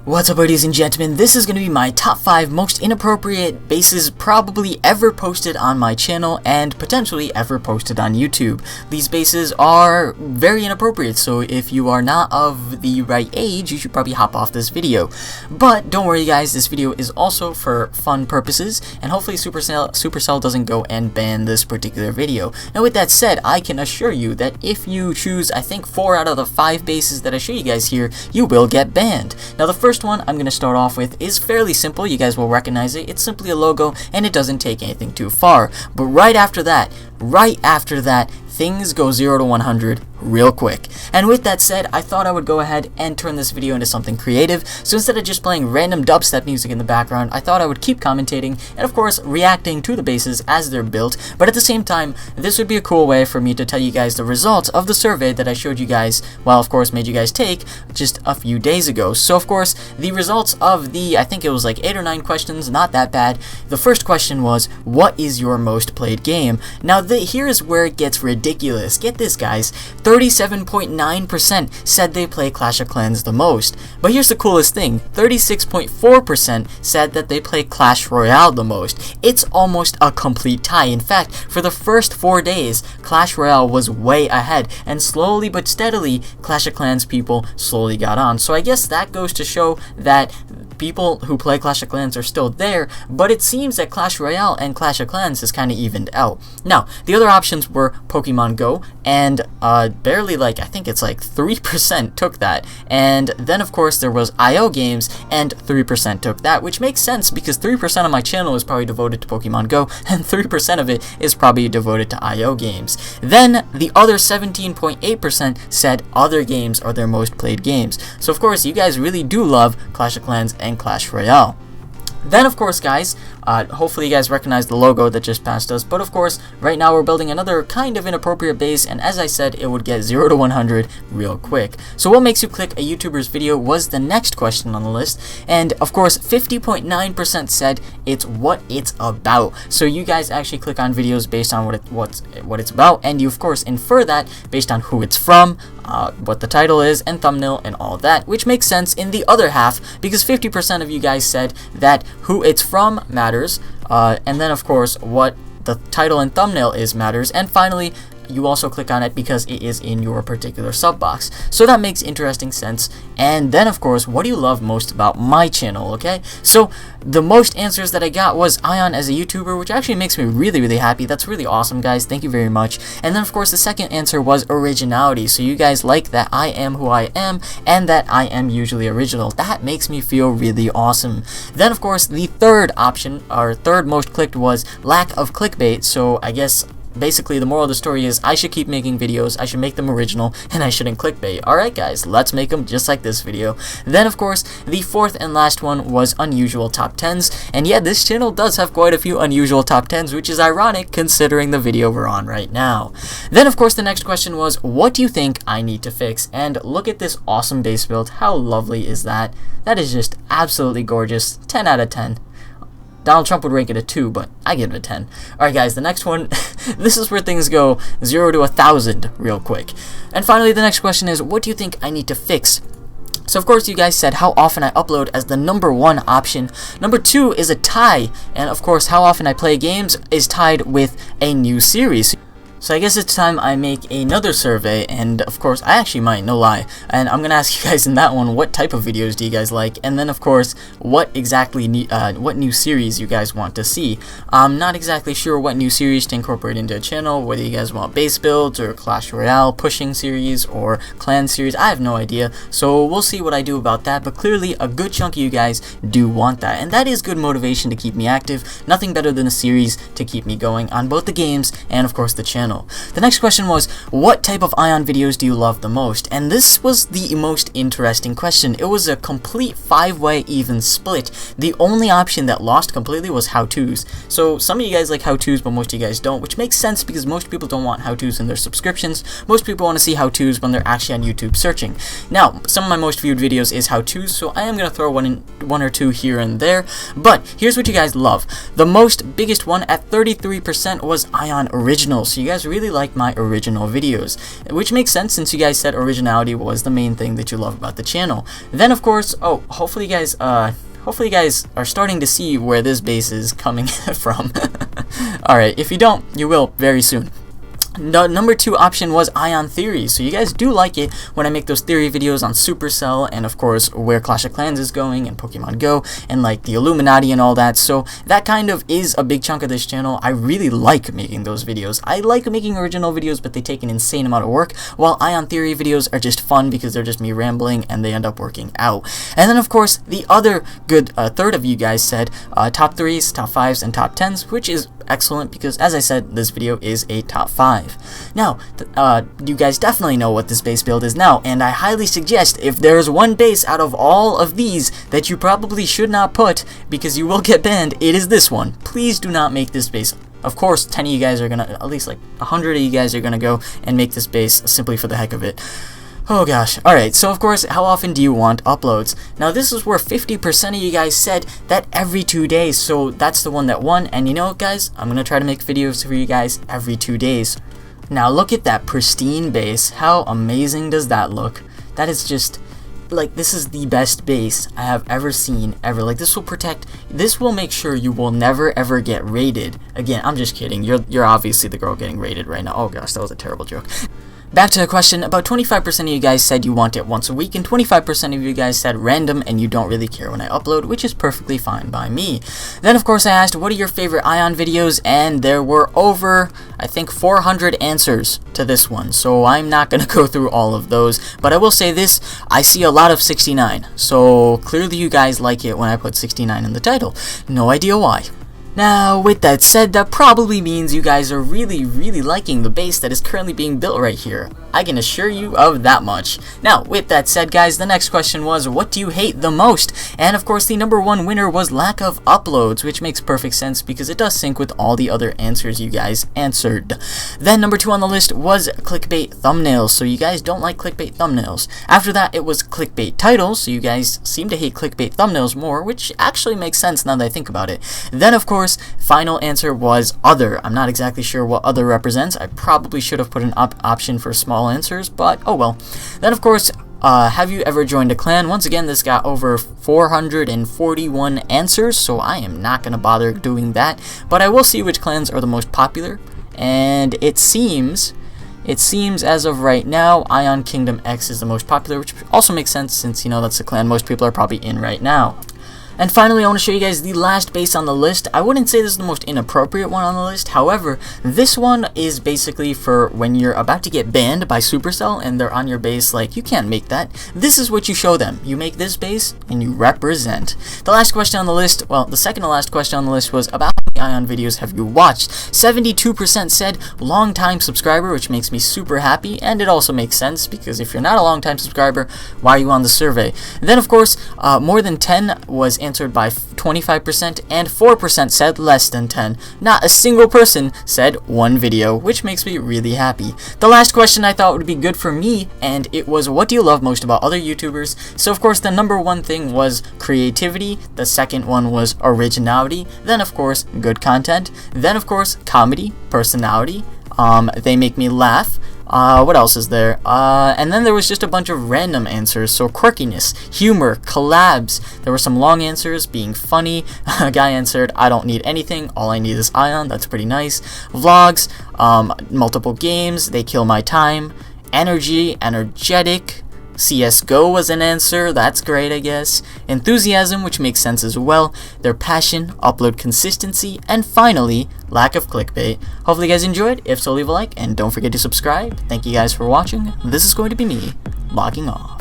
What's up, ladies and gentlemen? This is going to be my top 5 most inappropriate bases probably ever posted on my channel and potentially ever posted on YouTube. These bases are very inappropriate, so if you are not of the right age, you should probably hop off this video. But don't worry guys, this video is also for fun purposes, and hopefully Supercell doesn't go and ban this particular video. Now with that said, I can assure you that if you choose, I think 4 out of the 5 bases that I show you guys here, you will get banned. Now the first one I'm going to start off with is fairly simple. You guys will recognize it. It's simply a logo and it doesn't take anything too far. But right after that, things go 0 to 100 real quick. And with that said, I thought I would go ahead and turn this video into something creative. So instead of just playing random dubstep music in the background, I thought I would keep commentating and of course reacting to the bases as they're built. But at the same time, this would be a cool way for me to tell you guys the results of the survey that I showed you guys, well of course made you guys take just a few days ago. So of course, the results of the, I think it was like 8 or 9 questions, not that bad. The first question was, what is your most played game? Now here's where it gets ridiculous. Get this guys, 37.9% said they play Clash of Clans the most. But here's the coolest thing, 36.4% said that they play Clash Royale the most. It's almost a complete tie. In fact, for the first 4 days, Clash Royale was way ahead, and slowly but steadily, Clash of Clans people slowly got on. So I guess that goes to show that people who play Clash of Clans are still there, but it seems that Clash Royale and Clash of Clans has kind of evened out. Now, the other options were Pokemon Go, and barely like, I think it's like 3% took that. And then of course there was I.O. games, and 3% took that, which makes sense because 3% of my channel is probably devoted to Pokemon Go, and 3% of it is probably devoted to I.O. games. Then the other 17.8% said other games are their most played games. So of course you guys really do love Clash of Clans and Clash Royale. Then of course guys, hopefully you guys recognize the logo that just passed us, but of course right now we're building another kind of inappropriate base, and as I said, it would get 0 to 100 real quick. So what makes you click a YouTuber's video was the next question on the list, and of course 50.9% said it's what it's about. So you guys actually click on videos based on what it's about, and you of course infer that based on who it's from, what the title is, and thumbnail and all that, which makes sense in the other half because 50% of you guys said that who it's from matters, and then of course what the title and thumbnail is matters, and finally you also click on it because it is in your particular sub box. So that makes interesting sense. And then of course, what do you love most about my channel? Okay, so the most answers that I got was I.O.N as a YouTuber, which actually makes me really happy. That's really awesome guys, thank you very much. And then of course the second answer was originality. So you guys like that I am who I am and that I am usually original. That makes me feel really awesome. Then of course the third option, or third most clicked, was lack of clickbait. So I guess basically the moral of the story is I should keep making videos, I should make them original, and I shouldn't clickbait. Alright guys, let's make them just like this video. Then of course, the fourth and last one was unusual top 10s, and yeah, this channel does have quite a few unusual top 10s, which is ironic considering the video we're on right now. Then of course the next question was, what do you think I need to fix? And look at this awesome base build, how lovely is that? That is just absolutely gorgeous, 10 out of 10. Donald Trump would rank it a 2, but I give it a 10. Alright guys, the next one, this is where things go 0 to 1,000 real quick. And finally, the next question is, what do you think I need to fix? So of course you guys said how often I upload as the #1 option. Number 2 is a tie, and of course how often I play games is tied with a new series. So I guess it's time I make another survey, and of course I actually might, no lie, and I'm gonna ask you guys in that one what type of videos do you guys like, and then of course what exactly what new series you guys want to see. I'm not exactly sure what new series to incorporate into a channel, whether you guys want base builds or Clash Royale pushing series or clan series. I have no idea, so we'll see what I do about that, but clearly a good chunk of you guys do want that, and that is good motivation to keep me active. Nothing better than a series to keep me going on both the games and of course the channel. The next question was, what type of I.O.N videos do you love the most? And this was the most interesting question. It was a complete 5-way even split. The only option that lost completely was how-tos. So some of you guys like how-tos, but most of you guys don't, which makes sense because most people don't want how-tos in their subscriptions. Most people want to see how-tos when they're actually on YouTube searching. Now, some of my most viewed videos is how-tos, so I am going to throw one or two here and there, but here's what you guys love. The biggest one at 33% was I.O.N Original. So you guys guys really like my original videos, which makes sense since you guys said originality was the main thing that you love about the channel. Then of course, hopefully you guys are starting to see where this base is coming from. Alright, if you don't, you will very soon. The number 2 option was Ion Theory, so you guys do like it when I make those theory videos on Supercell and of course where Clash of Clans is going and Pokemon Go and like the Illuminati and all that, so that kind of is a big chunk of this channel. I really like making those videos. I like making original videos, but they take an insane amount of work, while Ion Theory videos are just fun because they're just me rambling and they end up working out. And then of course the other good third of you guys said top 3s, top 5s, and top 10s, which is excellent because, as I said, this video is a top 5. Now, you guys definitely know what this base build is now, and I highly suggest if there's one base out of all of these that you probably should not put because you will get banned, it is this one. Please do not make this base. Of course, 10 of you guys are gonna, at least like 100 of you guys are gonna go and make this base simply for the heck of it. Oh gosh. Alright, so of course, how often do you want uploads? Now this is where 50% of you guys said that every 2 days, so that's the one that won, and you know what guys, I'm gonna try to make videos for you guys every 2 days. Now look at that pristine base, how amazing does that look? That is just, like, this is the best base I have ever seen, ever. Like, this will make sure you will never ever get raided. Again, I'm just kidding, you're obviously the girl getting raided right now. Oh gosh, that was a terrible joke. Back to the question, about 25% of you guys said you want it once a week, and 25% of you guys said random and you don't really care when I upload, which is perfectly fine by me. Then of course I asked, what are your favorite I.O.N videos, and there were over, I think, 400 answers to this one, so I'm not going to go through all of those, but I will say this, I see a lot of 69, so clearly you guys like it when I put 69 in the title. No idea why. Now, with that said, that probably means you guys are really liking the base that is currently being built right here. I can assure you of that much. Now, with that said, guys, the next question was, what do you hate the most? And of course, the number 1 winner was lack of uploads, which makes perfect sense because it does sync with all the other answers you guys answered. Then number 2 on the list was clickbait thumbnails, so you guys don't like clickbait thumbnails. After that, it was clickbait titles, so you guys seem to hate clickbait thumbnails more, which actually makes sense now that I think about it. Then, of course, final answer was other. I'm not exactly sure what other represents. I probably should have put an option for small answers, but oh well. Then of course, have you ever joined a clan? Once again, this got over 441 answers, so I am not going to bother doing that, but I will see which clans are the most popular, and it seems as of right now, I.O.N. Kingdom X is the most popular, which also makes sense since, you know, that's the clan most people are probably in right now. And finally, I want to show you guys the last base on the list. I wouldn't say this is the most inappropriate one on the list. However, this one is basically for when you're about to get banned by Supercell and they're on your base like, you can't make that. This is what you show them. You make this base and you represent. The last question on the list, well, the second to last question on the list was about how many I.O.N videos have you watched? 72% said long time subscriber, which makes me super happy, and it also makes sense because if you're not a long time subscriber, why are you on the survey? And then of course, more than 10 was answered by 25%, and 4% said less than 10. Not a single person said 1 video, which makes me really happy. The last question I thought would be good for me, and it was, what do you love most about other YouTubers? So of course the number 1 thing was creativity, the second one was originality, then of course good content, then of course comedy, personality, they make me laugh. What else is there? And then there was just a bunch of random answers, so quirkiness, humor, collabs. There were some long answers, being funny. A guy answered, I don't need anything, all I need is I.O.N, that's pretty nice. Vlogs, multiple games, they kill my time. Energy, energetic. CSGO was an answer, that's great I guess. Enthusiasm, which makes sense as well. Their passion, upload consistency, and finally, lack of clickbait. Hopefully you guys enjoyed. If so, leave a like, and don't forget to subscribe. Thank you guys for watching. This is going to be me, logging off.